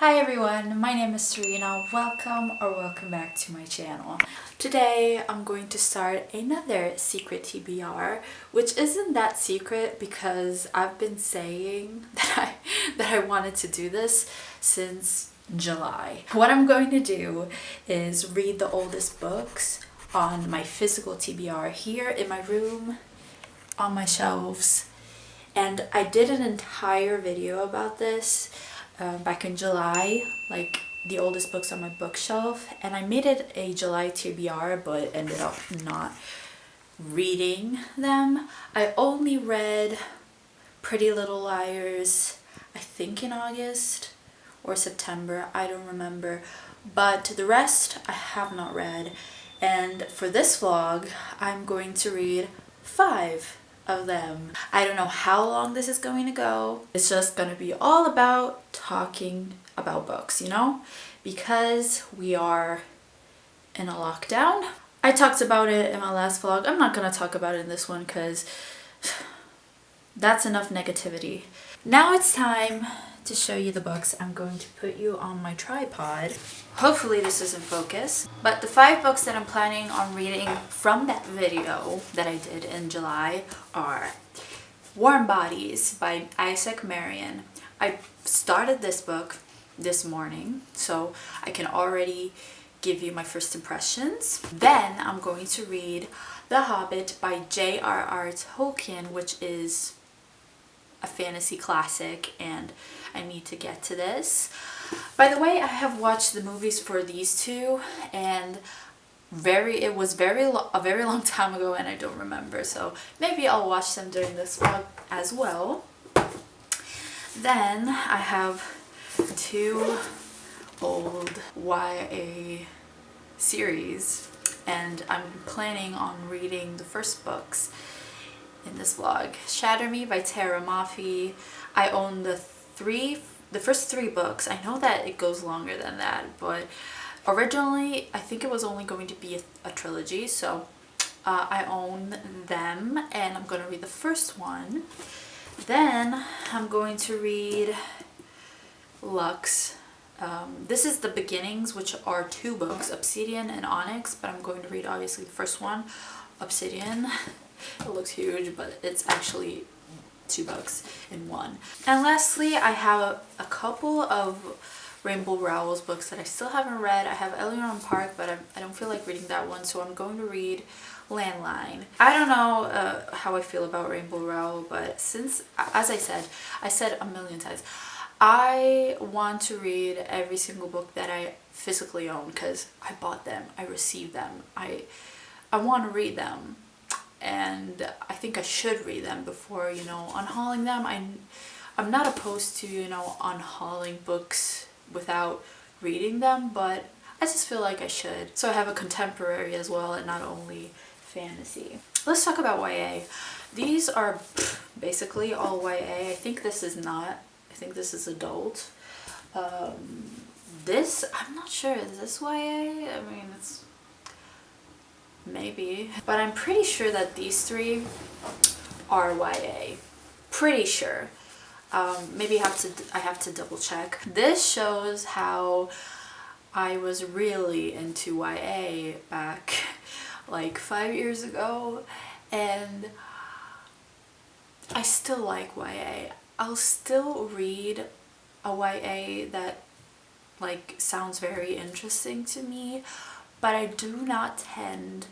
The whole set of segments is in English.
Hi everyone, my name is Serena. Welcome back to my channel. Today I'm going to start another secret TBR, which isn't that secret because I've been saying that I wanted to do this since July. What I'm going to do is read the oldest books on my physical TBR here in my room, on my shelves. And I did an entire video about this back in July, like the oldest books on my bookshelf, and I made it a July TBR but ended up not reading them. I only read Pretty Little Liars, I think in August or September, I don't remember, but the rest I have not read. And for this vlog I'm going to read 5 of them. I don't know how long this is going to go. It's just gonna be all about talking about books, you know, because we are in a lockdown. I talked about it in my last vlog. I'm not gonna talk about it in this one because that's enough negativity. Now it's time to show you the books. I'm going to put you on my tripod. Hopefully this is in focus. But the 5 books that I'm planning on reading from that video that I did in July are Warm Bodies by Isaac Marion. I started this book this morning, so I can already give you my first impressions. Then I'm going to read The Hobbit by J.R.R. Tolkien, which is a fantasy classic, and I need to get to this. By the way, I have watched the movies for these two, and it was a very long time ago, and I don't remember, so maybe I'll watch them during this vlog as well. Then I have 2 old YA series, and I'm planning on reading the first books in this vlog. Shatter Me by Tara Mafi. I own the first 3 books. I know that it goes longer than that, but originally I think it was only going to be a trilogy, so I own them, and I'm going to read the first one. Then I'm going to read Lux. This is the beginnings, which are 2 books, Obsidian and Onyx, but I'm going to read obviously the first one, Obsidian. It looks huge, but it's actually 2 books in one. And lastly, I have a couple of Rainbow Rowell's books that I still haven't read. I have Eleanor Park, but I don't feel like reading that one, so I'm going to read Landline. I don't know how I feel about Rainbow Rowell, but since, as I said a million times, I want to read every single book that I physically own because I bought them, I received them, I want to read them. And I think I should read them before, you know, unhauling them. I'm not opposed to, you know, unhauling books without reading them, but I just feel like I should. So I have a contemporary as well, and not only fantasy. Let's talk about YA. These are basically all YA. I think this is not. I think this is adult. This, I'm not sure. Is this YA? I mean, it's maybe, but I'm pretty sure that these 3 are YA. Pretty sure. Maybe I have to double check. This shows how I was really into YA back like 5 years ago, and I still like YA. I'll still read a YA that like sounds very interesting to me, but I do not tend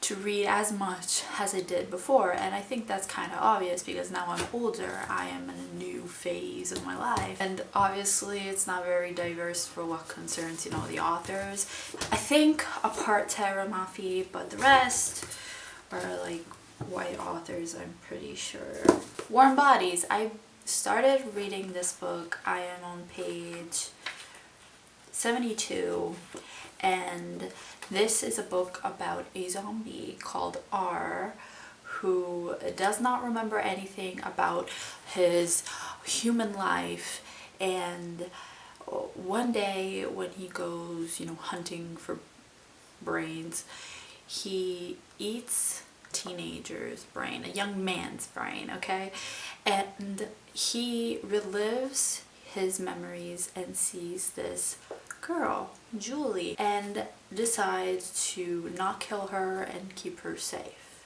to read as much as I did before, and I think that's kind of obvious because now I'm older. I am in a new phase of my life, and obviously it's not very diverse for what concerns, you know, the authors. I think apart Tara Mafi, but the rest are like white authors, I'm pretty sure. Warm Bodies. I started reading this book. I am on page 72, and this is a book about a zombie called R, who does not remember anything about his human life, and one day when he goes, you know, hunting for brains, he eats a teenager's brain, a young man's brain, okay? And he relives his memories and sees this girl, Julie, and decides to not kill her and keep her safe.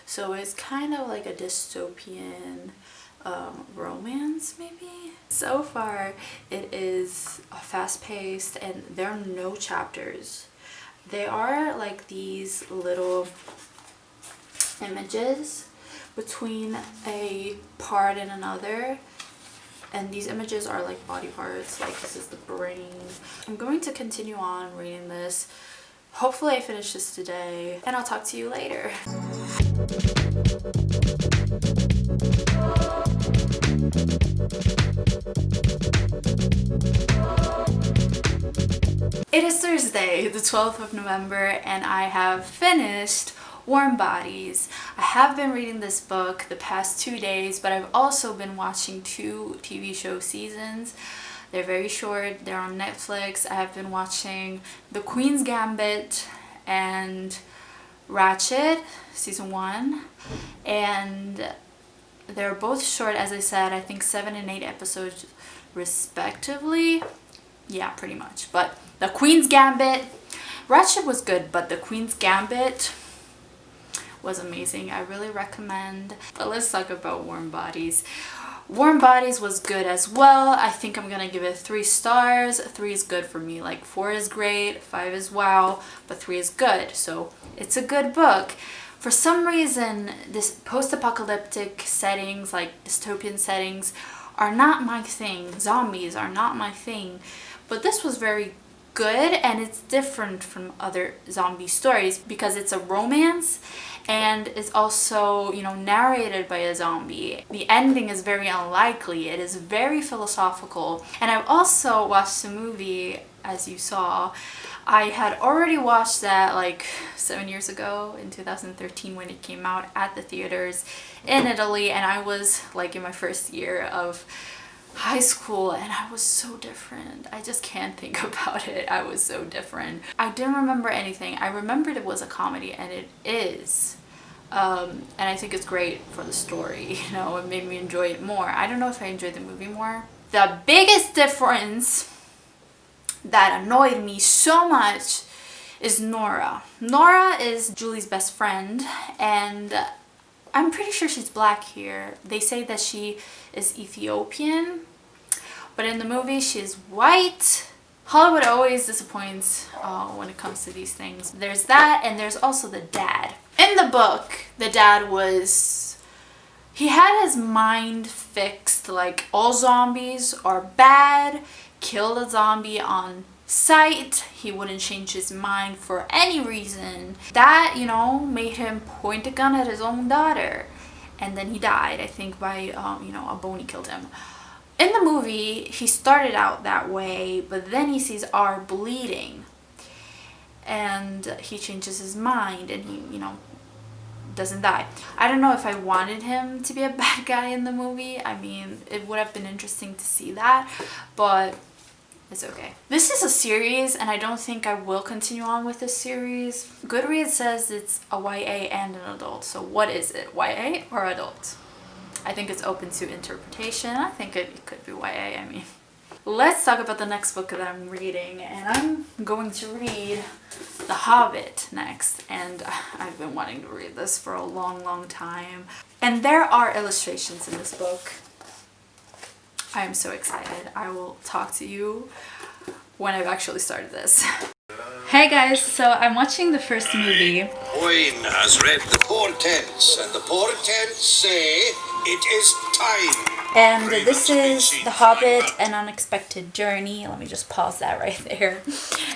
So it's kind of like a dystopian romance, maybe. So far it is fast-paced and there are no chapters. They are like these little images between a part and another, and these images are like body parts, like this is the brain. I'm going to continue on reading this. Hopefully I finish this today, and I'll talk to you later. It is Thursday, the 12th of November, and I have finished Warm Bodies. I have been reading this book the past 2 days, but I've also been watching 2 TV show seasons. They're very short, they're on Netflix. I have been watching The Queen's Gambit and Ratched, season 1, and they're both short, as I said, I think 7 and 8 episodes respectively. Yeah, pretty much. But The Queen's Gambit, Ratched was good, but The Queen's Gambit was amazing. I really recommend. But let's talk about Warm Bodies. Warm Bodies was good as well. I think I'm gonna give it 3 stars. 3 is good for me. Like 4 is great, 5 is wow, but 3 is good. So it's a good book. For some reason, this post-apocalyptic settings, like dystopian settings, are not my thing. Zombies are not my thing. But this was very good, and it's different from other zombie stories because it's a romance and it's also, you know, narrated by a zombie. The ending is very unlikely. It is very philosophical. And I've also watched the movie, as you saw. I had already watched that like 7 years ago in 2013 when it came out at the theaters in Italy, and I was like in my first year of high school, and I was so different. I just can't think about it. I was so different. I didn't remember anything. I remembered it was a comedy, and it is. And I think it's great for the story. You know, it made me enjoy it more. I don't know if I enjoyed the movie more. The biggest difference that annoyed me so much is Nora. Nora is Julie's best friend, and I'm pretty sure she's black here. They say that she is Ethiopian, but in the movie she's white. Hollywood always disappoints when it comes to these things. There's that, and there's also the dad. In the book, the dad was... he had his mind fixed, like all zombies are bad, kill a zombie on sight, he wouldn't change his mind for any reason. That, you know, made him point a gun at his own daughter, and then he died, I think, by you know, a bony killed him. In the movie he started out that way, but then he sees R bleeding and he changes his mind and he, you know, doesn't die. I don't know if I wanted him to be a bad guy in the movie. I mean, it would have been interesting to see that, but it's okay. This is a series, and I don't think I will continue on with this series. Goodreads says it's a YA and an adult. So what is it? YA or adult? I think it's open to interpretation. I think it could be YA, I mean. Let's talk about the next book that I'm reading, and I'm going to read The Hobbit next, and I've been wanting to read this for a long time. And there are illustrations in this book. I am so excited. I will talk to you when I've actually started this. Hey guys, so I'm watching the first movie. Owen has read the portents, and the portents say it is time. And this is The Hobbit, An Unexpected Journey. Let me just pause that right there.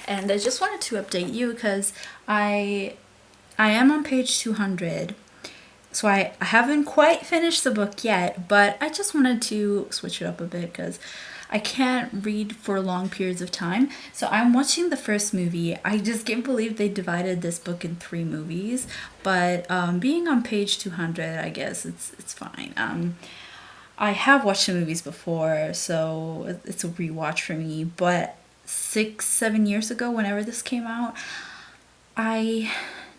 And I just wanted to update you because I am on page 200. So I haven't quite finished the book yet, but I just wanted to switch it up a bit because I can't read for long periods of time. So I'm watching the first movie. I just can't believe they divided this book in 3 movies. But being on page 200, I guess it's fine. I have watched the movies before, so it's a rewatch for me. But 6-7 years ago, whenever this came out, I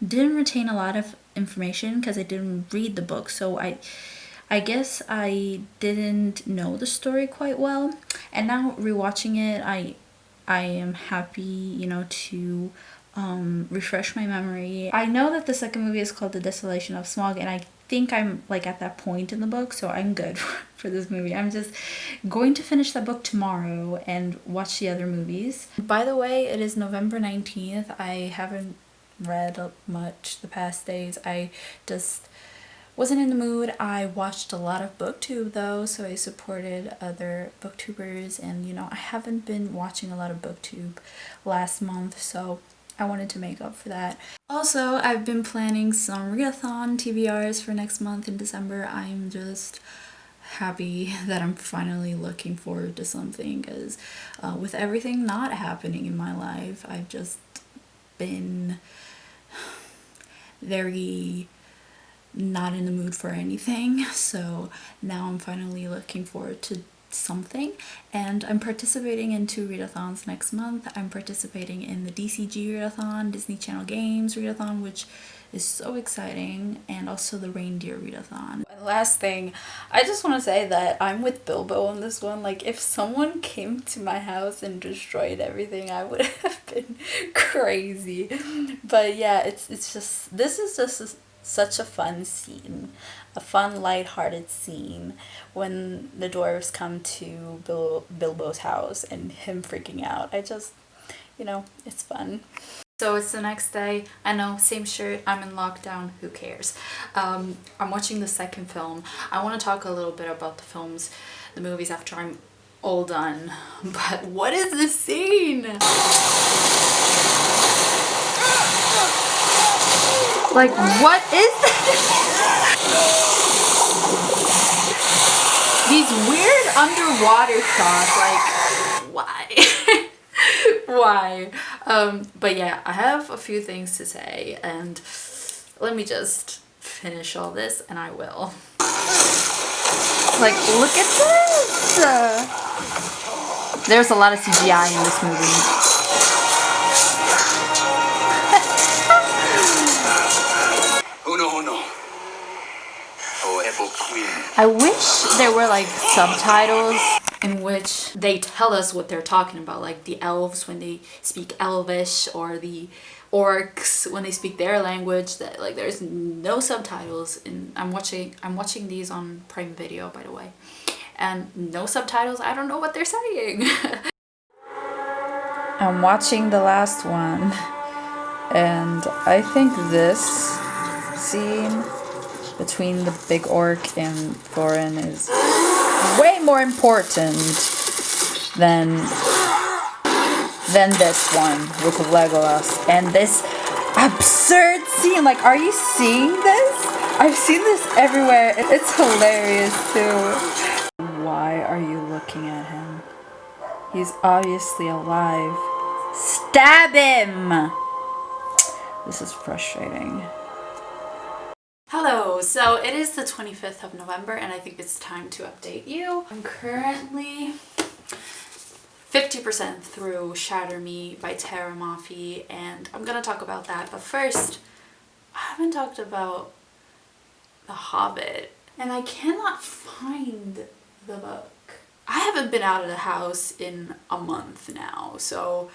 didn't retain a lot of information because I didn't read the book. So I I guess I didn't know the story quite well, and now rewatching it, I am happy, you know, to refresh my memory. I know that the second movie is called The Desolation of Smaug, and I think I'm like at that point in the book, so I'm good for this movie. I'm just going to finish that book tomorrow and watch the other movies. By the way, it is November 19th. I haven't read much the past days. I just wasn't in the mood. I watched a lot of booktube though, so I supported other booktubers, and you know, I haven't been watching a lot of booktube last month, so I wanted to make up for that. Also, I've been planning some readathon TBRs for next month in December. I'm just happy that I'm finally looking forward to something, because with everything not happening in my life, I've just been very not in the mood for anything. So now I'm finally looking forward to something, and I'm participating in 2 readathons next month. I'm participating in the DCG readathon, Disney Channel Games readathon, which is so exciting, and also the reindeer readathon. And last thing, I just want to say that I'm with Bilbo on this one. Like, if someone came to my house and destroyed everything, I would have been crazy. But yeah, it's just, this is just such a fun scene, a fun light-hearted scene when the dwarves come to Bilbo's house and him freaking out. I just, you know, it's fun. So it's the next day. I know, same shirt, I'm in lockdown, who cares? I'm watching the second film. I want to talk a little bit about the movies after I'm all done. But what is this scene? Like, what is this? These weird underwater shots, like, why? Why? But yeah, I have a few things to say, and let me just finish all this and I will. Like, look at this! There's a lot of CGI in this movie. I wish there were like subtitles in which they tell us what they're talking about, like the elves when they speak Elvish, or the orcs when they speak their language. That, like, there's no subtitles, and I'm watching these on Prime Video, by the way, and no subtitles. I don't know what they're saying. I'm watching the last one, and I think this scene between the big orc and Thorin is way more important than this one with Legolas and this absurd scene. Like, are you seeing this? I've seen this everywhere. It's hilarious too. Why are you looking at him? He's obviously alive. Stab him! This is frustrating. Hello, so it is the 25th of November, and I think it's time to update you. I'm currently 50% through Shatter Me by Tara Mafi, and I'm gonna talk about that. But first, I haven't talked about The Hobbit, and I cannot find the book. I haven't been out of the house in a month now, so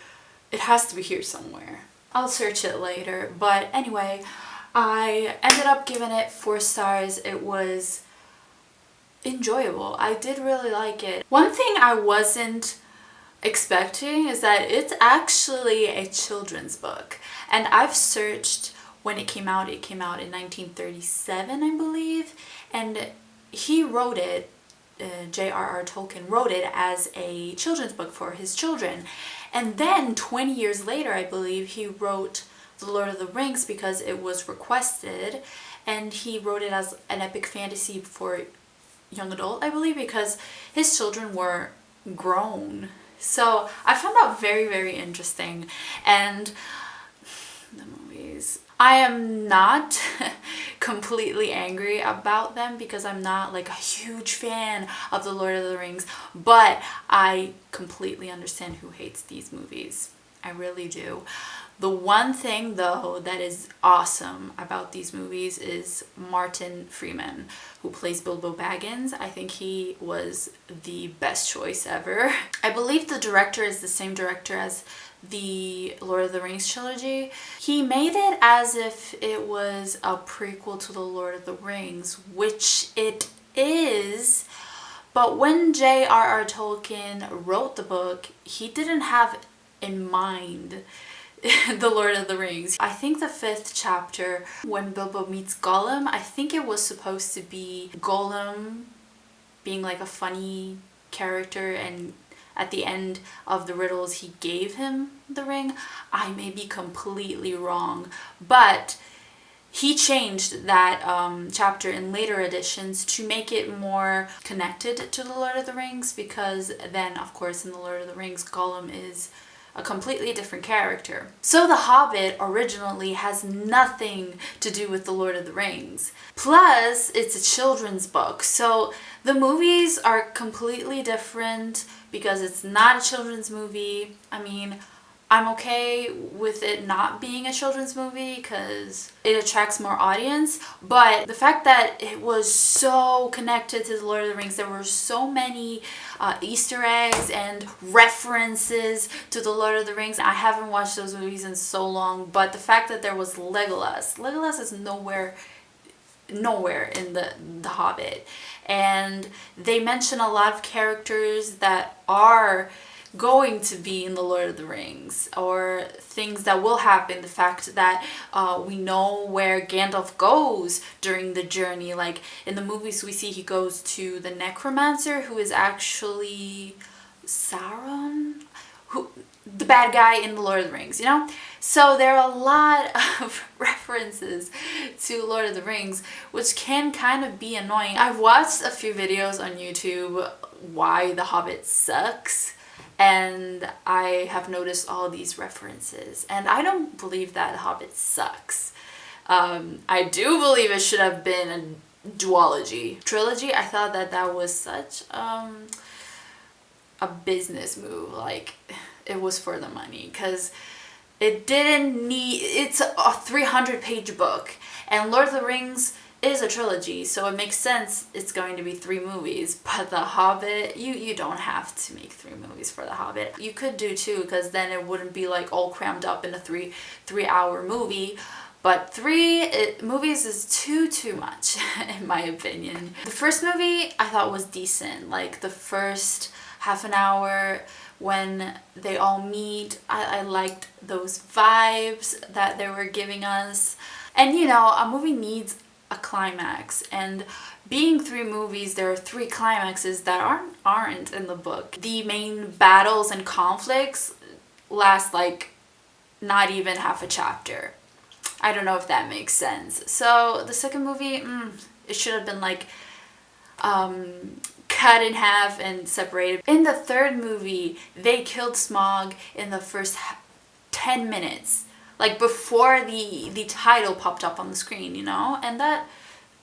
it has to be here somewhere. I'll search it later, but anyway, I ended up giving it 4 stars. It was enjoyable. I did really like it. One thing I wasn't expecting is that it's actually a children's book. And I've searched when it came out in 1937, I believe. And he wrote it, J.R.R. Tolkien wrote it as a children's book for his children. And then 20 years later, I believe, he wrote The Lord of the Rings because it was requested, and he wrote it as an epic fantasy for young adult, I believe, because his children were grown. So I found that very, very interesting. And the movies, I am not completely angry about them because I'm not like a huge fan of The Lord of the Rings, but I completely understand who hates these movies. I really do. The one thing though that is awesome about these movies is Martin Freeman, who plays Bilbo Baggins. I think he was the best choice ever. I believe the director is the same director as the Lord of the Rings trilogy. He made it as if it was a prequel to the Lord of the Rings, which it is. But when J.R.R. Tolkien wrote the book, he didn't have in mind the Lord of the Rings. I think the 5th chapter, when Bilbo meets Gollum, I think it was supposed to be Gollum being like a funny character, and at the end of the riddles he gave him the ring. I may be completely wrong, but he changed that chapter in later editions to make it more connected to the Lord of the Rings, because then of course in the Lord of the Rings Gollum is a completely different character. So The Hobbit originally has nothing to do with the Lord of the Rings. Plus, it's a children's book. So the movies are completely different because it's not a children's movie. I mean, I'm okay with it not being a children's movie because it attracts more audience, but the fact that it was so connected to the Lord of the Rings, there were so many Easter eggs and references to the Lord of the Rings. I haven't watched those movies in so long, but the fact that there was Legolas is nowhere in the Hobbit, and they mention a lot of characters that are going to be in the Lord of the Rings, or things that will happen. The fact that we know where Gandalf goes during the journey. Like in the movies we see he goes to the necromancer, who is actually Sauron, who the bad guy in the Lord of the Rings, you know? So there are a lot of references to Lord of the Rings, which can kind of be annoying. I've watched a few videos on YouTube why The Hobbit sucks, and I have noticed all these references, and I don't believe that The Hobbit sucks. I do believe it should have been a duology. Trilogy, I thought that was such a business move. Like, it was for the money, because it didn't need, it's a 300-page book, and Lord of the Rings is a trilogy, so it makes sense it's going to be 3 movies. But The Hobbit, you don't have to make 3 movies for The Hobbit. You could do 2, because then it wouldn't be like all crammed up in a three-hour movie. But 3 movies is too much in my opinion. The first movie I thought was decent. Like the first half an hour when they all meet, I liked those vibes that they were giving us. And you know, a movie needs a climax, and being 3 movies, there are 3 climaxes that aren't in the book. The main battles and conflicts last like not even half a chapter. I don't know if that makes sense. So the second movie, it should have been like cut in half and separated. In the third movie, they killed Smaug in the first 10 minutes. Like before the title popped up on the screen, you know? And that,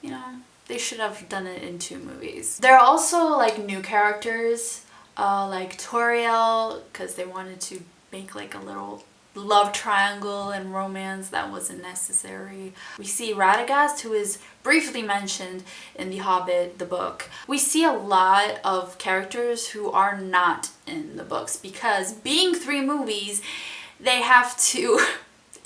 you know, they should have done it in 2 movies. There are also like new characters, like Toriel, because they wanted to make like a little love triangle and romance that wasn't necessary. We see Radagast, who is briefly mentioned in The Hobbit, the book. We see a lot of characters who are not in the books, because being 3 movies, they have to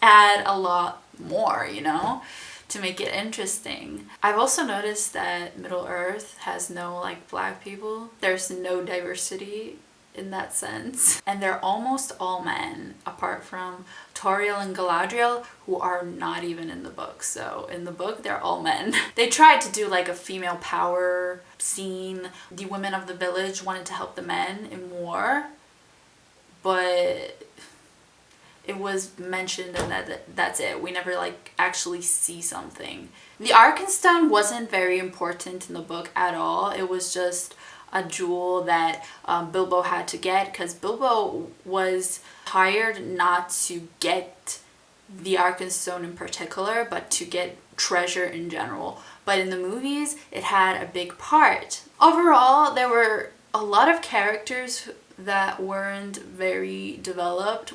add a lot more, you know, to make it interesting. I've also noticed that Middle-earth has no like black people. There's no diversity in that sense, and they're almost all men apart from Toriel and Galadriel, who are not even in the book. So in the book they're all men. They tried to do like a female power scene. The women of the village wanted to help the men in war, but it was mentioned and that's it. We never like actually see something. The Arkenstone wasn't very important in the book at all. It was just a jewel that Bilbo had to get, because Bilbo was hired not to get the Arkenstone in particular, but to get treasure in general. But in the movies, it had a big part. Overall, there were a lot of characters that weren't very developed.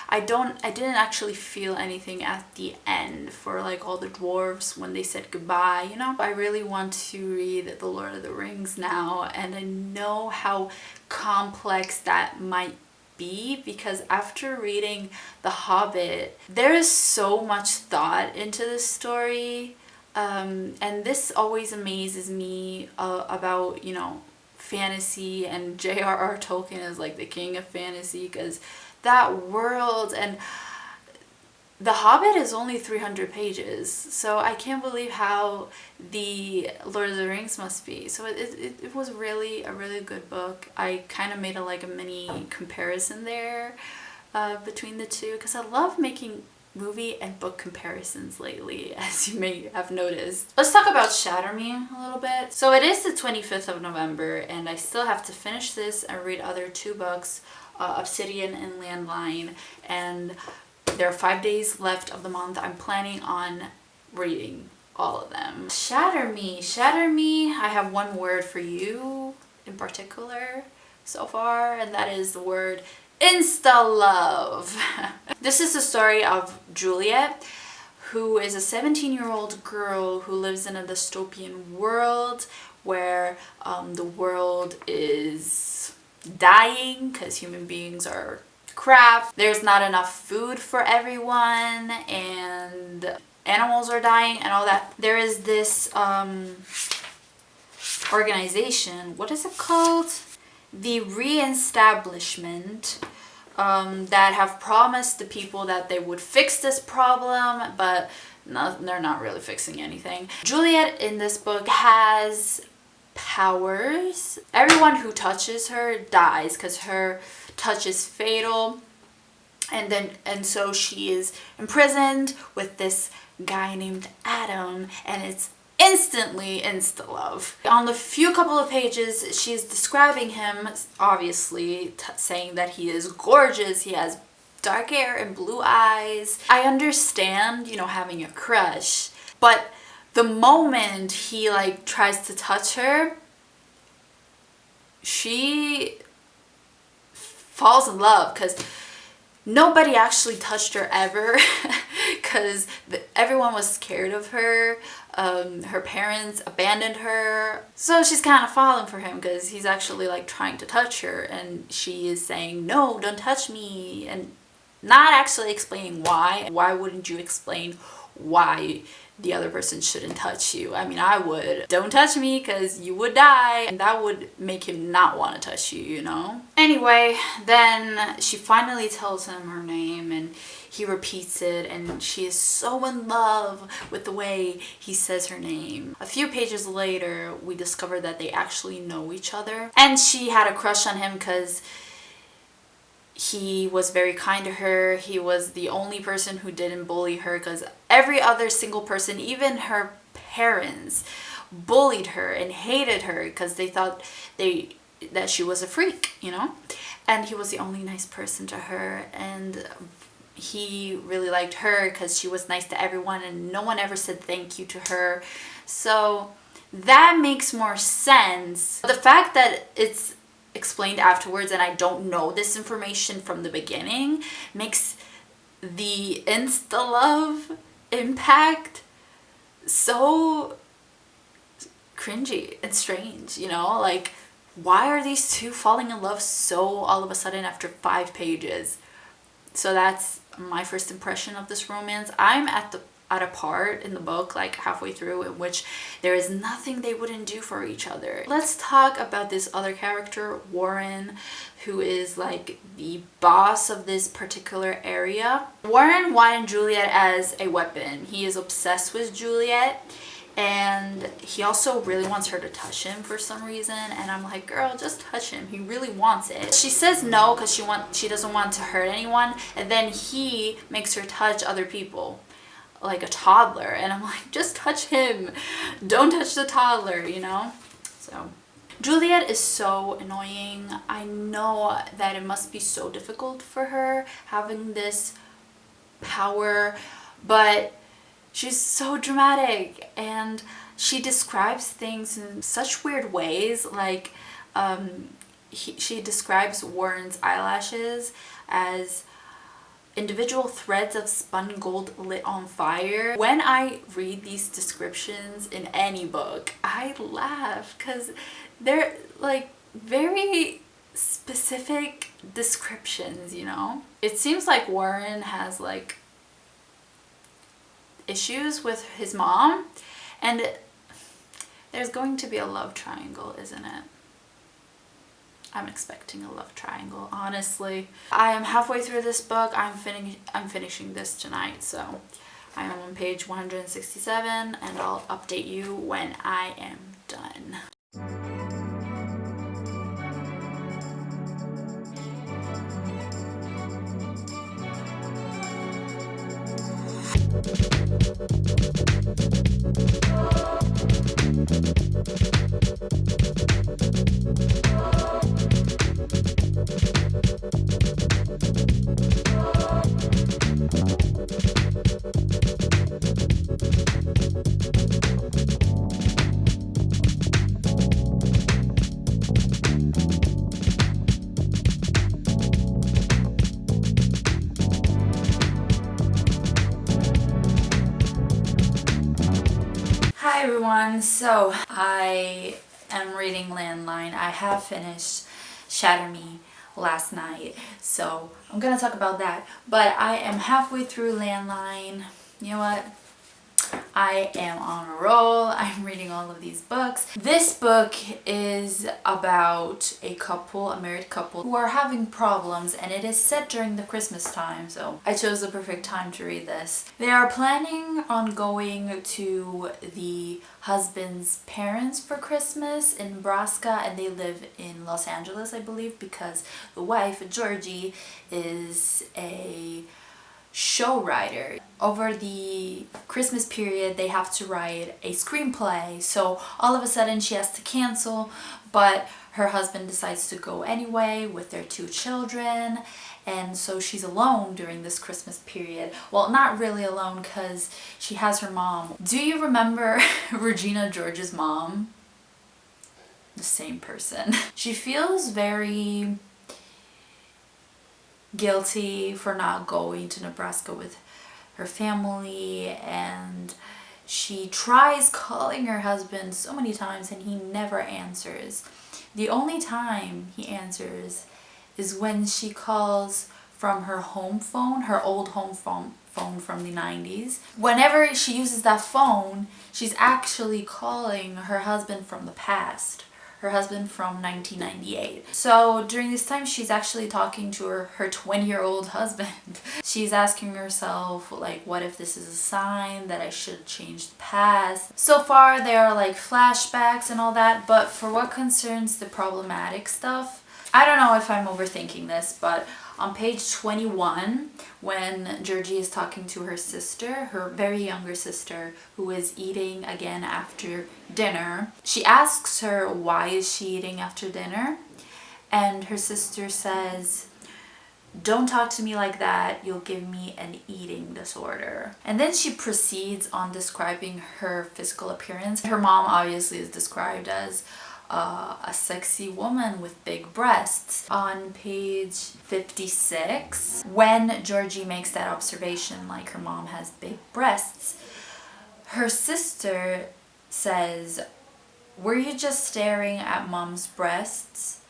I didn't actually feel anything at the end for like all the dwarves when they said goodbye, you know. I really want to read The Lord of the Rings now, and I know how complex that might be because after reading The Hobbit, there is so much thought into the story. And this always amazes me about, you know, fantasy, and J.R.R. Tolkien is like the king of fantasy because that world, and The Hobbit is only 300 pages, so I can't believe how the Lord of the Rings must be. So it was really a really good book. I kind of made a mini comparison there between the two because I love making movie and book comparisons lately, as you may have noticed. Let's talk about Shatter Me a little bit. So it is the 25th of November and I still have to finish this and read other two books, Obsidian and Landline, and there are 5 days left of the month. I'm planning on reading all of them. Shatter Me. Shatter Me, I have one word for you in particular so far, and that is the word insta-love. This is the story of Juliet, who is a 17-year-old girl who lives in a dystopian world where the world is dying because human beings are crap. There's not enough food for everyone and animals are dying and all that. There is this organization, what is it called? The Re-establishment, that have promised the people that they would fix this problem, but no, they're not really fixing anything. Juliet in this book has powers. Everyone who touches her dies because her touch is fatal, and so she is imprisoned with this guy named Adam, and it's instantly insta-love. On the few couple of pages, she's describing him, obviously saying that he is gorgeous, he has dark hair and blue eyes. I understand, you know, having a crush, but the moment he like tries to touch her, she falls in love because nobody actually touched her ever because everyone was scared of her. Her parents abandoned her, so she's kind of falling for him because he's actually like trying to touch her and she is saying no, don't touch me, and not actually explaining why. Why wouldn't you explain why the other person shouldn't touch you? I mean, I would. Don't touch me because you would die, and that would make him not want to touch you, you know? Anyway, then she finally tells him her name and he repeats it, and she is so in love with the way he says her name. A few pages later, we discover that they actually know each other, and she had a crush on him because he was very kind to her. He was the only person who didn't bully her because every other single person, even her parents, bullied her and hated her because they thought that she was a freak, you know? And he was the only nice person to her, and he really liked her because she was nice to everyone and no one ever said thank you to her. So that makes more sense. The fact that it's explained afterwards and I don't know this information from the beginning makes the insta-love impact so cringy and strange, you know? Like, why are these two falling in love so all of a sudden after 5 pages? So that's my first impression of this romance. I'm at a part in the book, like halfway through, in which there is nothing they wouldn't do for each other. Let's talk about this other character, Warren, who is like the boss of this particular area. Warren wanted Juliet as a weapon. He is obsessed with Juliet, and he also really wants her to touch him for some reason, and I'm like, girl, just touch him. He really wants it. She says no because she doesn't want to hurt anyone, and then he makes her touch other people like a toddler, and I'm like, just touch him, don't touch the toddler, you know? So Juliet is so annoying. I know that it must be so difficult for her having this power, but she's so dramatic and she describes things in such weird ways, like she describes Warren's eyelashes as individual threads of spun gold lit on fire. When I read these descriptions in any book, I laugh because they're like very specific descriptions, you know? It seems like Warren has like issues with his mom, and there's going to be a love triangle, isn't it? I'm expecting a love triangle, honestly. I am halfway through this book. I'm finishing this tonight, so I am on page 167, and I'll update you when I am done. Hi everyone, so I am reading Landline. I have finished Shatter Me last night, so I'm gonna talk about that. But I am halfway through Landline. You know what? I am on a roll. I'm reading all of these books. This book is about a couple, a married couple, who are having problems, and it is set during the Christmas time, so I chose the perfect time to read this. They are planning on going to the husband's parents for Christmas in Nebraska, and they live in Los Angeles, I believe, because the wife, Georgie, is a show writer. Over the Christmas period, they have to write a screenplay, so all of a sudden she has to cancel, but her husband decides to go anyway with their 2 children, and so she's alone during this Christmas period. Well, not really alone, because she has her mom. Do you remember Regina George's mom? The same person. She feels very guilty for not going to Nebraska with her family, and she tries calling her husband so many times and he never answers. The only time he answers is when she calls from her home phone, her old home phone from the 90s. Whenever she uses that phone, she's actually calling her husband from the past. Her husband from 1998. So during this time, she's actually talking to her 20-year-old husband. She's asking herself, like, what if this is a sign that I should change the past? So far, there are like flashbacks and all that, but for what concerns the problematic stuff, I don't know if I'm overthinking this, but on page 21, when Georgie is talking to her sister, her very younger sister, who is eating again after dinner, she asks her why is she eating after dinner, and her sister says, "Don't talk to me like that, you'll give me an eating disorder." And then she proceeds on describing her physical appearance. Her mom obviously is described as a sexy woman with big breasts. On page 56, when Georgie makes that observation, like her mom has big breasts, her sister says, "Were you just staring at mom's breasts?"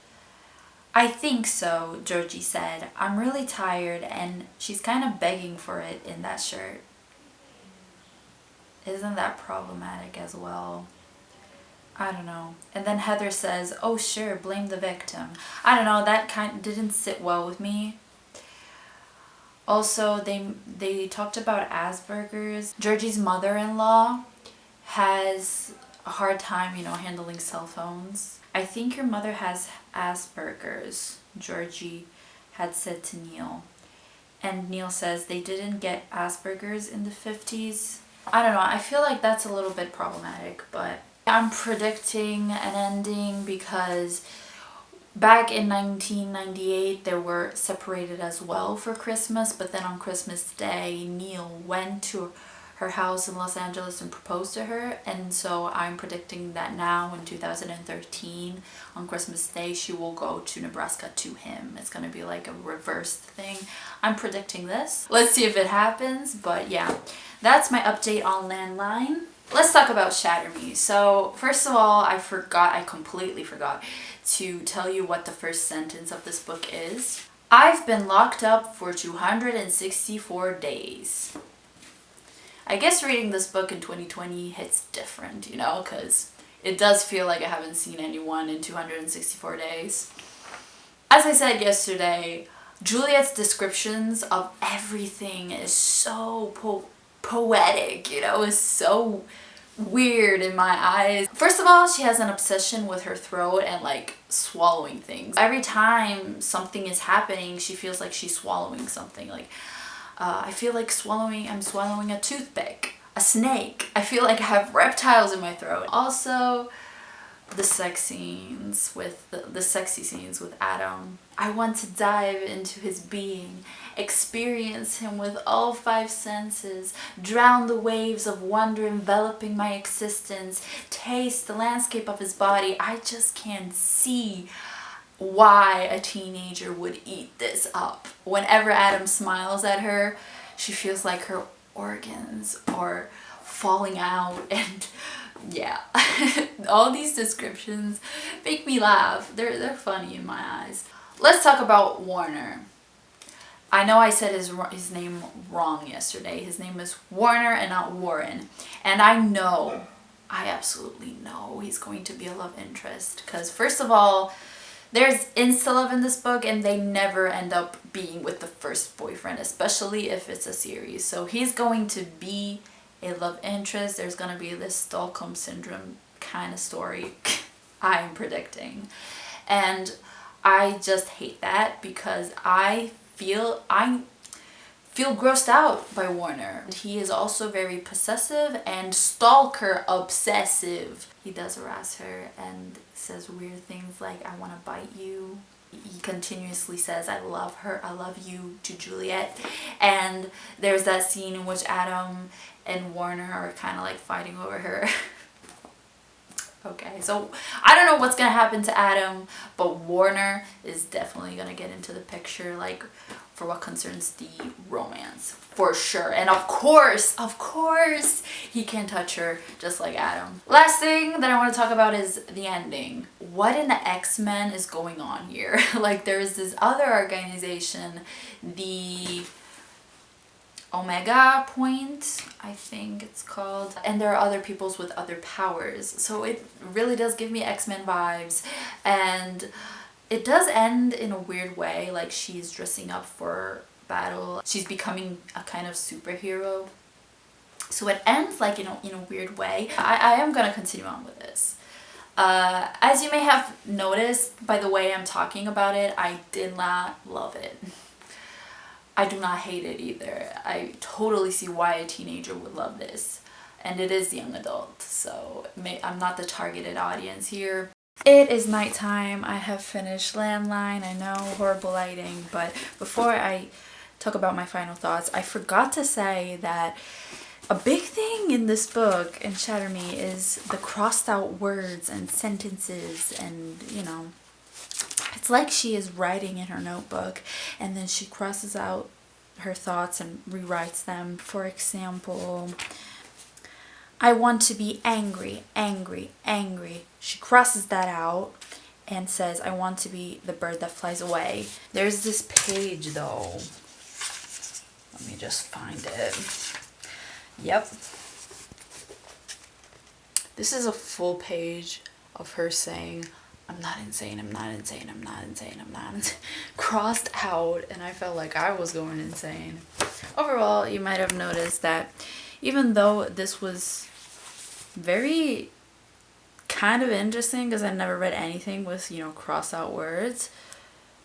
"I think so," Georgie said. "I'm really tired," and she's kind of begging for it in that shirt. Isn't that problematic as well? I don't know. And then Heather says, "Oh sure, blame the victim." I don't know, that kind of didn't sit well with me. Also, they talked about Asperger's. Georgie's mother-in-law has a hard time, you know, handling cell phones. "I think your mother has Asperger's," Georgie had said to Neil. And Neil says they didn't get Asperger's in the 50s. I don't know, I feel like that's a little bit problematic, but I'm predicting an ending because back in 1998 they were separated as well for Christmas, but then on Christmas Day Neil went to her house in Los Angeles and propose to her. And so I'm predicting that now in 2013 on Christmas Day she will go to Nebraska to him. It's gonna be like a reversed thing. I'm predicting this. Let's see if it happens. But yeah, that's my update on Landline. Let's talk about Shatter Me. So first of all, I completely forgot to tell you what the first sentence of this book is. I've been locked up for 264 days. I guess reading this book in 2020 hits different, you know, because it does feel like I haven't seen anyone in 264 days. As I said yesterday, Juliet's descriptions of everything is so poetic, you know, is so weird in my eyes. First of all, she has an obsession with her throat and like swallowing things. Every time something is happening, she feels like she's swallowing something. Like, I feel like I'm swallowing a toothpick, a snake. I feel like I have reptiles in my throat. Also, the sex scenes with the sexy scenes with Adam. I want to dive into his being, experience him with all 5 senses, drown the waves of wonder enveloping my existence, taste the landscape of his body. I just can't see why a teenager would eat this up. Whenever Adam smiles at her, she feels like her organs are falling out, and yeah, all these descriptions make me laugh. They're funny in my eyes. Let's talk about Warner. I know I said his name wrong yesterday. His name is Warner and not Warren. And I absolutely know he's going to be a love interest. Because first of all, there's insta-love in this book and they never end up being with the first boyfriend, especially if it's a series. So he's going to be a love interest. There's going to be this Stockholm Syndrome kind of story, I'm predicting. And I just hate that because I feel grossed out by Warner. He is also very possessive and stalker obsessive. He does harass her and says weird things like, I want to bite you. He continuously says, I love her, I love you to Juliet. And there's that scene in which Adam and Warner are kind of like fighting over her. Okay, so I don't know what's gonna happen to Adam, but Warner is definitely gonna get into the picture, like for what concerns the romance, for sure. And of course, he can touch her just like Adam. Last thing that I want to talk about is the ending. What in the X-Men is going on here? Like, there's this other organization, the Omega Point, I think it's called, and there are other peoples with other powers, so it really does give me X-Men vibes. And it does end in a weird way, like she's dressing up for battle, she's becoming a kind of superhero, so it ends like in a weird way. I am gonna continue on with this. As you may have noticed by the way I'm talking about it, I did not love it. I do not hate it either. I totally see why a teenager would love this. And it is young adult, so I'm not the targeted audience here. It is nighttime. I have finished Landline. I know, horrible lighting, but before I talk about my final thoughts, I forgot to say that a big thing in this book, in Shatter Me, is the crossed out words and sentences, and you know, it's like she is writing in her notebook and then she crosses out her thoughts and rewrites them. For example, I want to be angry, angry, angry. She crosses that out and says, I want to be the bird that flies away. There's this page though. Let me just find it. Yep. This is a full page of her saying, I'm not insane, I'm not insane, I'm not insane, I'm not insane. Crossed out, and I felt like I was going insane. Overall, you might have noticed that even though this was very kind of interesting, because I never read anything with, you know, cross out words,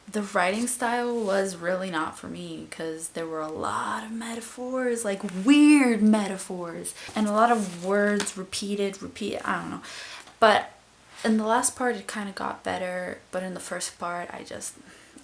the writing style was really not for me, because there were a lot of metaphors, like weird metaphors, and a lot of words repeated, I don't know. But in the last part it kind of got better, but in the first part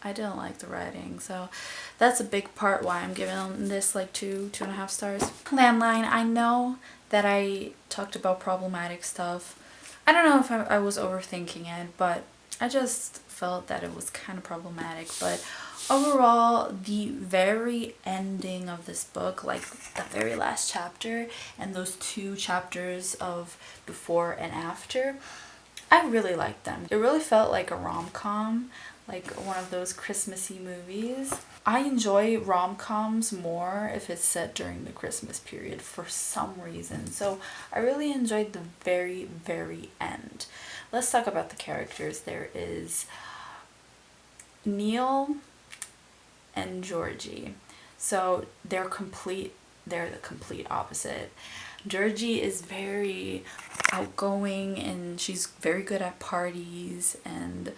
I didn't like the writing, so that's a big part why I'm giving this like 2.5 stars. Landline, I know that I talked about problematic stuff. I don't know if I was overthinking it, but I just felt that it was kind of problematic. But overall, the very ending of this book, like the very last chapter and those 2 chapters of before and after, I really liked them. It really felt like a rom-com, like one of those Christmassy movies. I enjoy rom-coms more if it's set during the Christmas period for some reason. So I really enjoyed the very, very end. Let's talk about the characters. There is Neil and Georgie. So they're the complete opposite. Georgie is very outgoing and she's very good at parties, and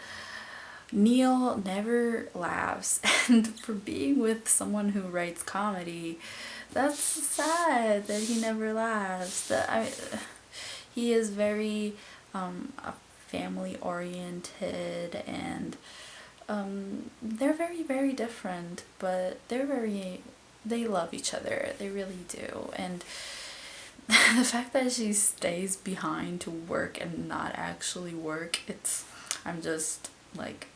Neil never laughs. And for being with someone who writes comedy, that's sad that he never laughs. He is very family oriented, and they're very, very different, but they love each other. They really do. And the fact that she stays behind to work and not actually work, I'm just like,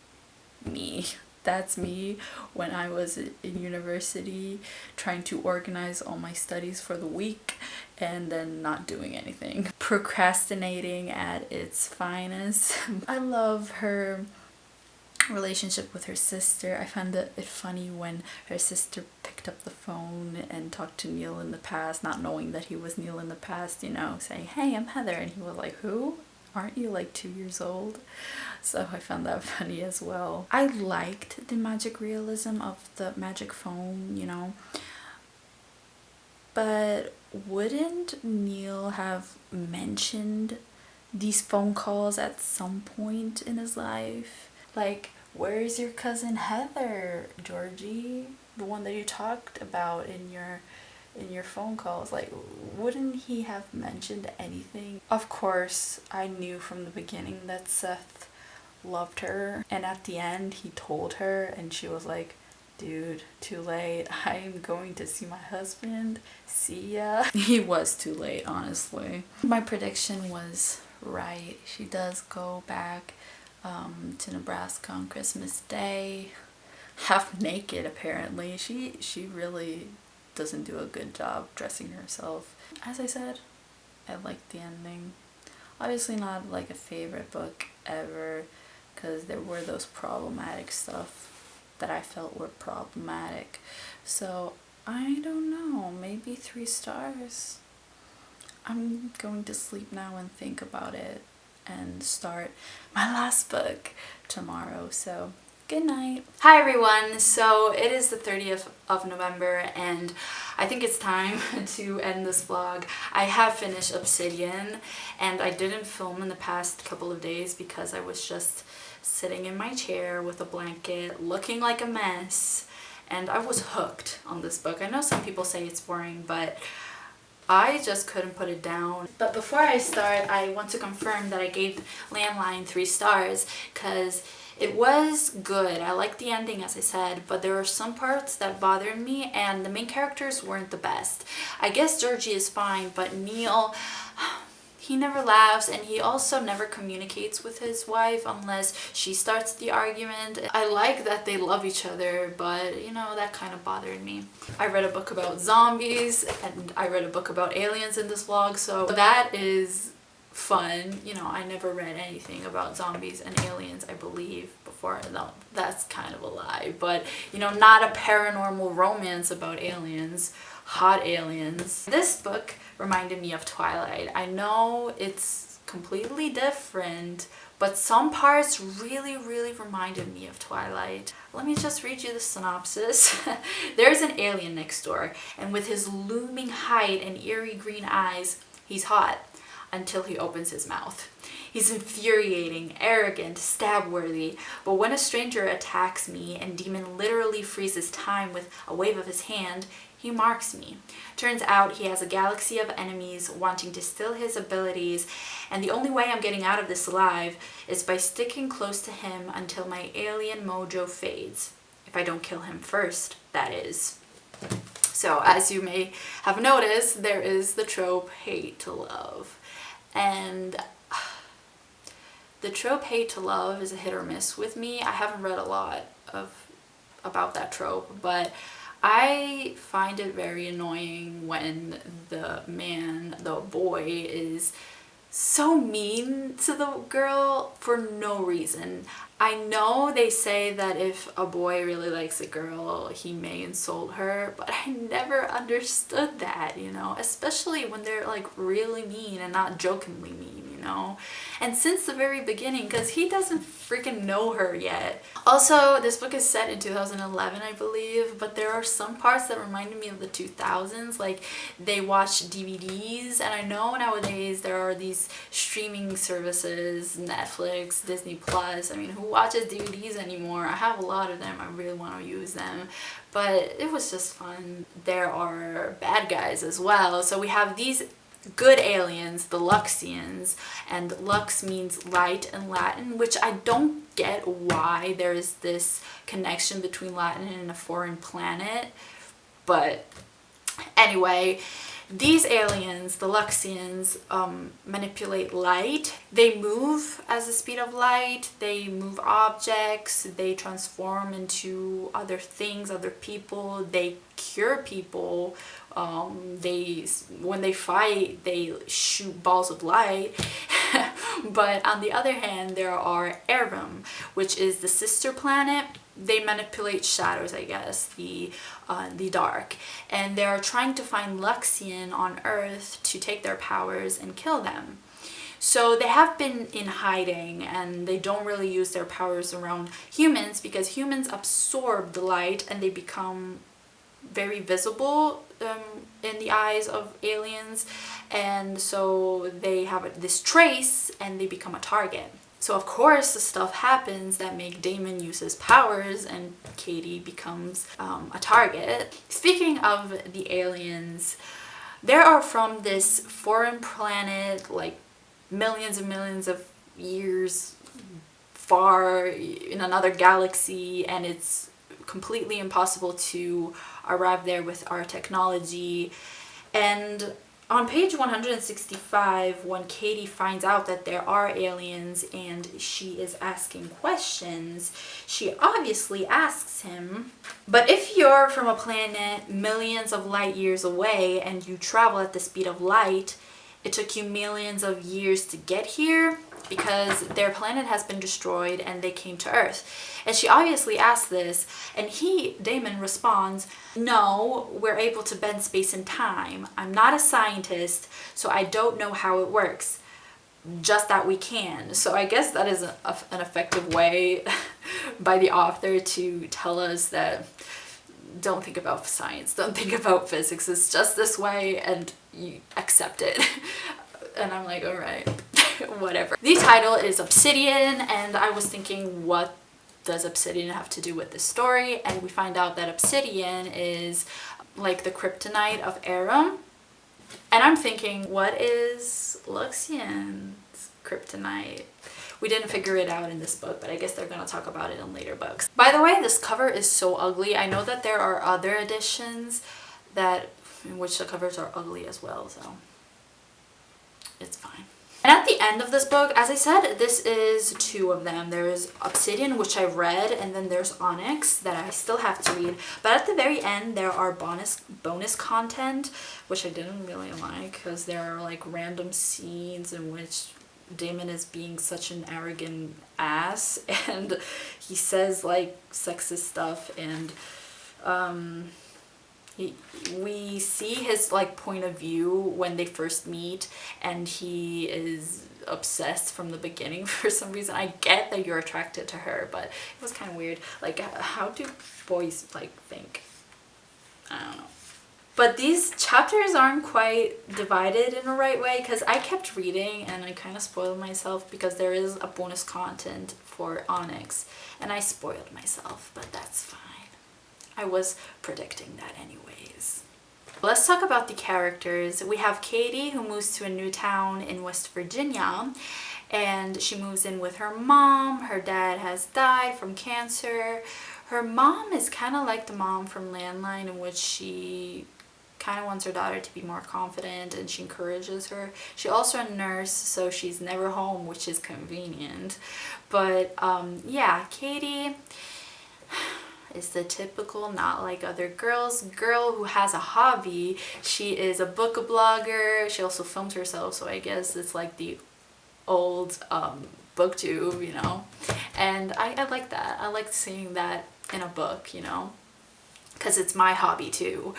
me. That's me when I was in university trying to organize all my studies for the week and then not doing anything. Procrastinating at its finest. I love her relationship with her sister. I found it funny when her sister picked up the phone and talked to Neil in the past, not knowing that he was Neil in the past, you know, saying, "Hey, I'm Heather," and he was like, "Who? Aren't you like 2 years old?" So I found that funny as well. I liked the magic realism of the magic phone, you know, but wouldn't Neil have mentioned these phone calls at some point in his life? Like, where's your cousin Heather, Georgie? The one that you talked about in your phone calls. Like, wouldn't he have mentioned anything? Of course, I knew from the beginning that Seth loved her, and at the end he told her and she was like, "Dude, too late. I'm going to see my husband. See ya." He was too late, honestly. My prediction was right. She does go back to Nebraska on Christmas Day, half naked apparently. She really doesn't do a good job dressing herself. As I said, I liked the ending. Obviously not like a favorite book ever, because there were those problematic stuff that I felt were problematic. So I don't know, maybe 3 stars. I'm going to sleep now and think about it and start my last book tomorrow. So good night. Hi everyone. So it is the 30th of November and I think it's time to end this vlog. I have finished Obsidian and I didn't film in the past couple of days because I was just sitting in my chair with a blanket looking like a mess, and I was hooked on this book. I know some people say it's boring, but I just couldn't put it down. But before I start, I want to confirm that I gave Landline 3 stars because it was good. I liked the ending, as I said, but there were some parts that bothered me and the main characters weren't the best. I guess Georgie is fine, but Neil, he never laughs, and he also never communicates with his wife unless she starts the argument. I like that they love each other, but you know, that kind of bothered me. I read a book about zombies and I read a book about aliens in this vlog, so that is fun. You know, I never read anything about zombies and aliens, I believe, before. No, that's kind of a lie, but you know, not a paranormal romance about aliens. Hot aliens. This book reminded me of Twilight. I know it's completely different, but some parts really reminded me of Twilight. Let me just read you the synopsis. There's an alien next door, and with his looming height and eerie green eyes, he's hot. until he opens his mouth. He's infuriating, arrogant, stab-worthy, but when a stranger attacks me and Demon literally freezes time with a wave of his hand, he marks me. Turns out he has a galaxy of enemies wanting to steal his abilities, and the only way I'm getting out of this alive is by sticking close to him until my alien mojo fades. If I don't kill him first, that is. So, as you may have noticed, there is the trope hate to love. And the trope hate to love is a hit or miss with me. I haven't read a lot about that trope, but I find it very annoying when the boy is so mean to the girl for no reason. I know they say that if a boy really likes a girl, he may insult her, but I never understood that, you know, especially when they're like really mean and not jokingly mean, you know, and since the very beginning, because he doesn't freaking know her yet. Also, this book is set in 2011, I believe, but there are some parts that reminded me of the 2000s, like they watch DVDs, and I know nowadays there are these streaming services, Netflix, Disney Plus. I mean, who watches DVDs anymore? I have a lot of them. I really want to use them, but it was just fun. There are bad guys as well. So we have these good aliens, the Luxians, and Lux means light in Latin, which I don't get why there is this connection between Latin and a foreign planet, but anyway, these aliens, the Luxians, manipulate light. They move as the speed of light, they move objects, they transform into other things, other people, they cure people. When they fight, they shoot balls of light. But on the other hand, there are Erum, which is the sister planet. They manipulate shadows, I guess, the dark, and they are trying to find Luxian on Earth to take their powers and kill them. So they have been in hiding, and they don't really use their powers around humans because humans absorb the light and they become very visible in the eyes of aliens, and so they have this trace and they become a target. So of course the stuff happens that make Damon use his powers and Katie becomes a target. Speaking of the aliens, there are from this foreign planet, like millions and millions of years far in another galaxy, and it's completely impossible to arrive there with our technology. And on page 165, when Katie finds out that there are aliens and she is asking questions, she obviously asks him, but if you're from a planet millions of light years away and you travel at the speed of light, it took you millions of years to get here because their planet has been destroyed and they came to Earth. And she obviously asked this, and Damon responds, no, we're able to bend space and time. I'm not a scientist, so I don't know how it works. Just that we can. So I guess that is an effective way by the author to tell us that don't think about science, don't think about physics, it's just this way and you accept it. And I'm like, all right, whatever. The title is Obsidian, and I was thinking, what does Obsidian have to do with this story? And we find out that Obsidian is like the kryptonite of Aram. And I'm thinking, what is Luxian's kryptonite? We didn't figure it out in this book, but I guess they're going to talk about it in later books. By the way, this cover is so ugly. I know that there are other editions in which the covers are ugly as well, so it's fine. And at the end of this book, as I said, this is two of them. There's Obsidian, which I read, and then there's Onyx that I still have to read. But at the very end, there are bonus content, which I didn't really like because there are like random scenes in which Damon is being such an arrogant ass and he says like sexist stuff, and we see his like point of view when they first meet, and he is obsessed from the beginning for some reason. I get that you're attracted to her, but it was kind of weird. Like, how do boys like think? I don't know. But these chapters aren't quite divided in the right way because I kept reading and I kind of spoiled myself because there is a bonus content for Onyx and I spoiled myself, but that's fine. I was predicting that anyways. Let's talk about the characters. We have Katie, who moves to a new town in West Virginia, and she moves in with her mom. Her dad has died from cancer. Her mom is kind of like the mom from Landline, in which she kind of wants her daughter to be more confident and she encourages her. She's also a nurse, so she's never home, which is convenient. But yeah, Katie is the typical not like other girls girl who has a hobby. She is a book blogger. She also films herself, so I guess it's like the old booktube, you know. And I like that. I like seeing that in a book, you know, because it's my hobby too.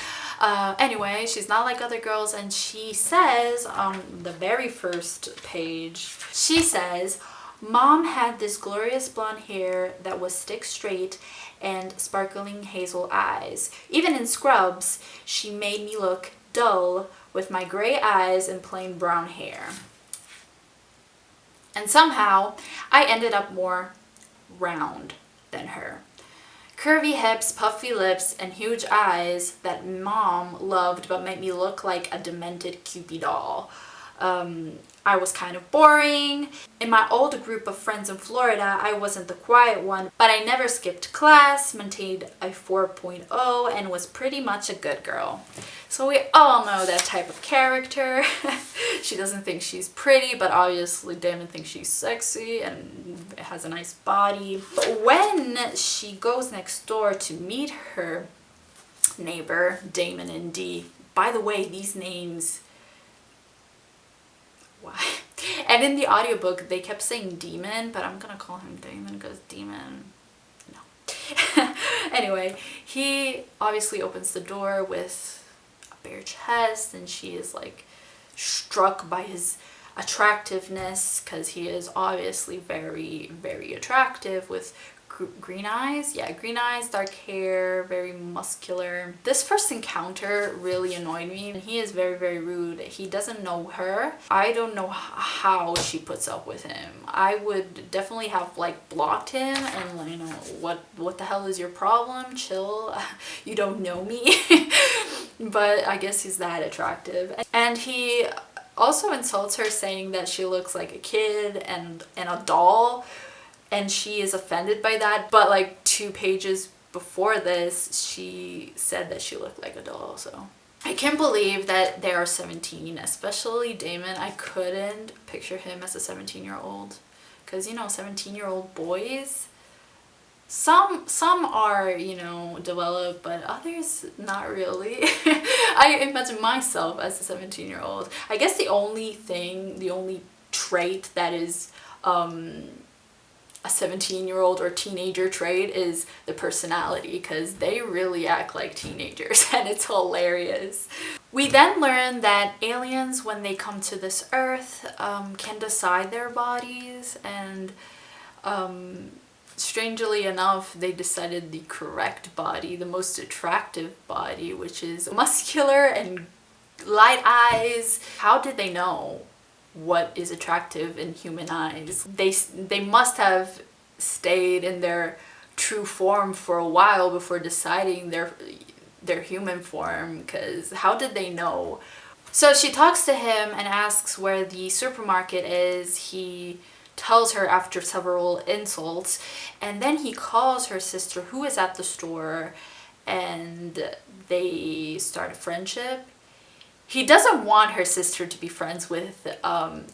Anyway, she's not like other girls, and she says on the very first page, she says, "Mom had this glorious blonde hair that was stick straight and sparkling hazel eyes. Even in scrubs, she made me look dull with my gray eyes and plain brown hair. And somehow, I ended up more round than her. Curvy hips, puffy lips, and huge eyes that Mom loved but made me look like a demented Cupid doll. I was kind of boring. In my old group of friends in Florida, I wasn't the quiet one, but I never skipped class, maintained a 4.0, and was pretty much a good girl." So we all know that type of character. She doesn't think she's pretty, but obviously Damon thinks she's sexy and has a nice body. But when she goes next door to meet her neighbor, Damon and Dee, by the way, these names... why? And in the audiobook, they kept saying Demon, but I'm gonna call him Damon because Demon, no. Anyway, he obviously opens the door with a bare chest, and she is like struck by his attractiveness because he is obviously very, very attractive with green eyes. Yeah, green eyes, dark hair, very muscular. This first encounter really annoyed me. He is very, very rude. He doesn't know her. I don't know how she puts up with him. I would definitely have like blocked him and, you know, what the hell is your problem? Chill. You don't know me. But I guess he's that attractive. And he also insults her, saying that she looks like a kid and a doll. And she is offended by that. But like 2 pages before this, she said that she looked like a doll. So I can't believe that they are 17, especially Damon. I couldn't picture him as a 17-year-old. Because, you know, 17-year-old boys, some are, you know, developed, but others not really. I imagine myself as a 17-year-old. I guess the only trait that is a 17-year-old or teenager trait is the personality, because they really act like teenagers and it's hilarious. We then learn that aliens, when they come to this earth, can decide their bodies, and strangely enough, they decided the correct body, the most attractive body, which is muscular and light eyes. How did they know what is attractive in human eyes? They must have stayed in their true form for a while before deciding their human form, because how did they know? So she talks to him and asks where the supermarket is. He tells her after several insults, and then he calls her sister, who is at the store, and they start a friendship. He doesn't want her sister to be friends with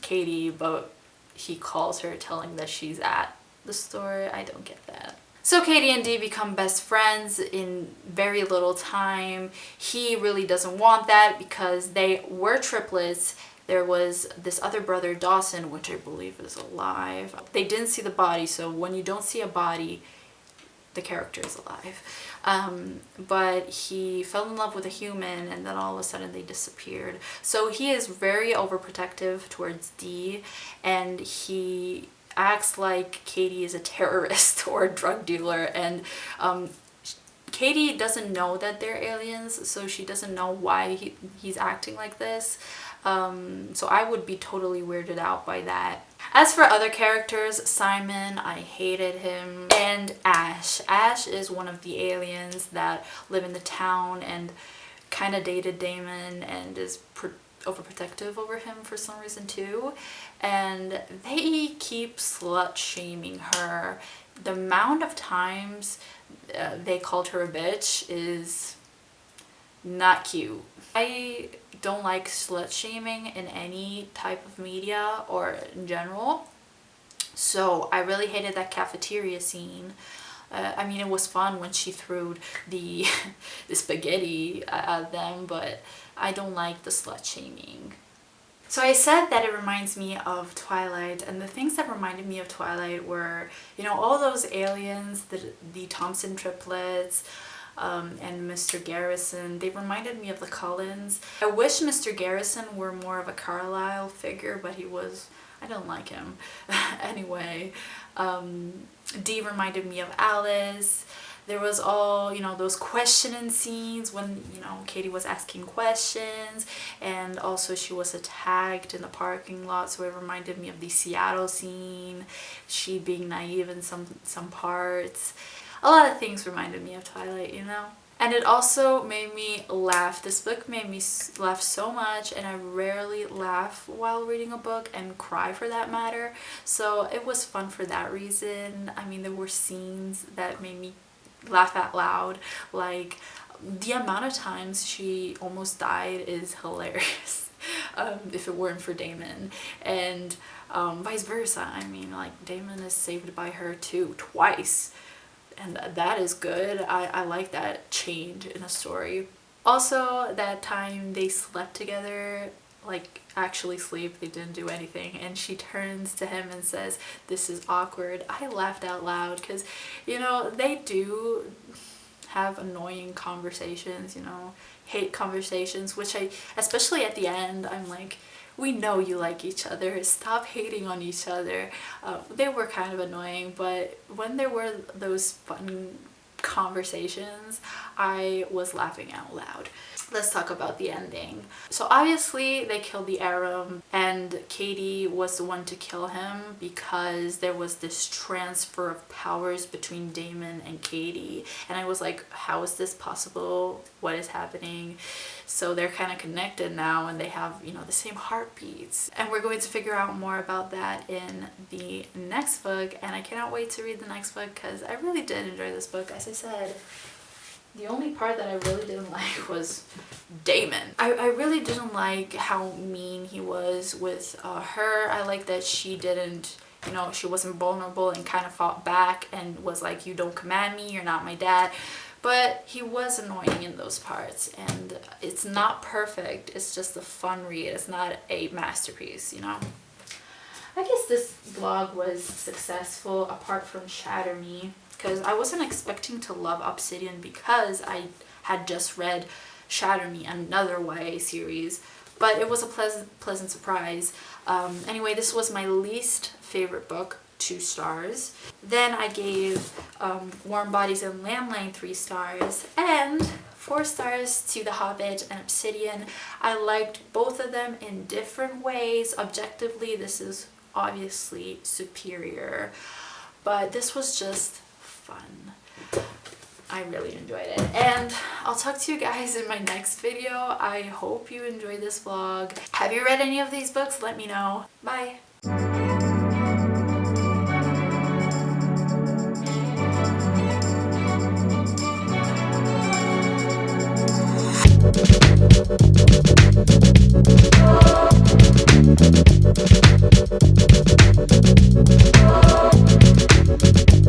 Katie, but he calls her, telling that she's at the store. I don't get that. So Katie and Dee become best friends in very little time. He really doesn't want that because they were triplets. There was this other brother, Dawson, which I believe is alive. They didn't see the body, so when you don't see a body, the character is alive. But he fell in love with a human, and then all of a sudden they disappeared. So he is very overprotective towards Dee, and he acts like Katie is a terrorist or a drug dealer, and Katie doesn't know that they're aliens, so she doesn't know why he's acting like this. So I would be totally weirded out by that. As for other characters, Simon, I hated him. And Ash. Ash is one of the aliens that live in the town and kind of dated Damon and is overprotective over him for some reason too. And they keep slut shaming her. The amount of times they called her a bitch is not cute. I don't like slut shaming in any type of media or in general. So I really hated that cafeteria scene. I mean, it was fun when she threw the spaghetti at them, but I don't like the slut shaming. So I said that it reminds me of Twilight, and the things that reminded me of Twilight were, you know, all those aliens, the Thompson triplets, and Mr. Garrison. They reminded me of the Cullens. I wish Mr. Garrison were more of a Carlisle figure, but he was, I don't like him. Anyway, Dee reminded me of Alice. There was all, you know, those questioning scenes when, you know, Katie was asking questions, and also she was attacked in the parking lot, so it reminded me of the Seattle scene, she being naive in some parts. A lot of things reminded me of Twilight, you know? And it also made me laugh. This book made me laugh so much, and I rarely laugh while reading a book and cry for that matter. So it was fun for that reason. I mean, there were scenes that made me laugh out loud. Like, the amount of times she almost died is hilarious. If it weren't for Damon. And vice versa. I mean, like, Damon is saved by her too, twice. And that is good. I like that change in a story. Also, that time they slept together, like actually sleep, they didn't do anything, and she turns to him and says, "This is awkward." I laughed out loud because, you know, they do have annoying conversations, you know, hate conversations, which especially at the end, I'm like, we know you like each other, stop hating on each other. They were kind of annoying, but when there were those fun conversations, I was laughing out loud. Let's talk about the ending. So obviously they killed the Aram, and Katie was the one to kill him because there was this transfer of powers between Damon and Katie, and I was like, how is this possible? What is happening? So they're kind of connected now, and they have, you know, the same heartbeats, and we're going to figure out more about that in the next book, and I cannot wait to read the next book because I really did enjoy this book. As I said, the only part that I really didn't like was Damon. I really didn't like how mean he was with her. I like that she didn't, you know, she wasn't vulnerable and kind of fought back and was like, you don't command me, you're not my dad. But he was annoying in those parts, and it's not perfect, it's just a fun read, it's not a masterpiece, you know? I guess this vlog was successful apart from Shatter Me, because I wasn't expecting to love Obsidian because I had just read Shatter Me, another YA series, but it was a pleasant surprise. Anyway, this was my least favorite book, 2 stars. Then I gave Warm Bodies and Landline 3 stars, and 4 stars to The Hobbit and Obsidian. I liked both of them in different ways. Objectively, this is obviously superior, but this was just fun. I really enjoyed it, and I'll talk to you guys in my next video. I hope you enjoyed this vlog. Have you read any of these books? Let me know. Bye!